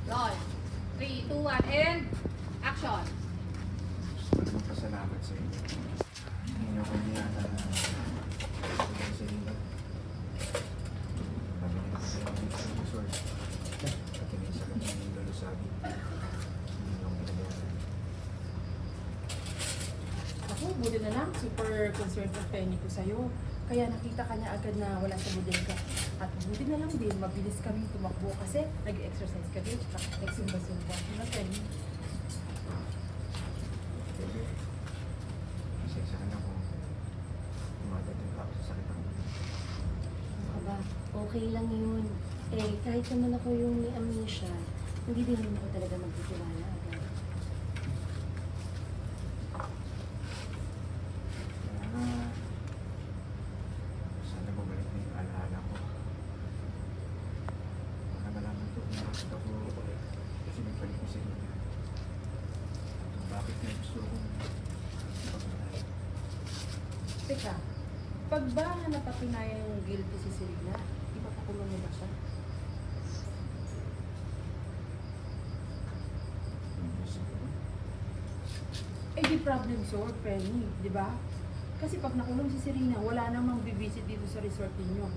Roll. 3, 2, 1, and action. Magpasalamat sa inyo. Hindi nyo kami yata na sa inyo. Pabili na kayo ng resort. At inisa lang yung lulusabi. Hindi nyo kami nagayaran. Ako, buti na lang. Super concerned ang Penny ko sa'yo. Kaya nakita ka niya agad na wala sa bodega. At buti na lang din, mabilis kaming tumakbo kasi nag-exercise ka din. Nagsimba-simba. Ano, Penny? Bebe, isa ka na kung umadating pa ako sa sakit ang ulo. Aba, okay lang yun. Eh, kahit naman ako yung may amnesia, hindi din naman ako talaga magtitiwala agad. Kaya nga, sana bumalik na yung alaala ko. Baka nalaman ko kung bakit ako kasi nagpalit ko sa inyo. Bakit na gusto kong ipagmalay. Teka, pag ba napatunayan yung guilty si Serena, ipapakulong mo ba siya? Eh, di problem solved, Penny, di ba? Kasi pag nakulong si Serena, wala namang bibisit dito sa resort ninyo.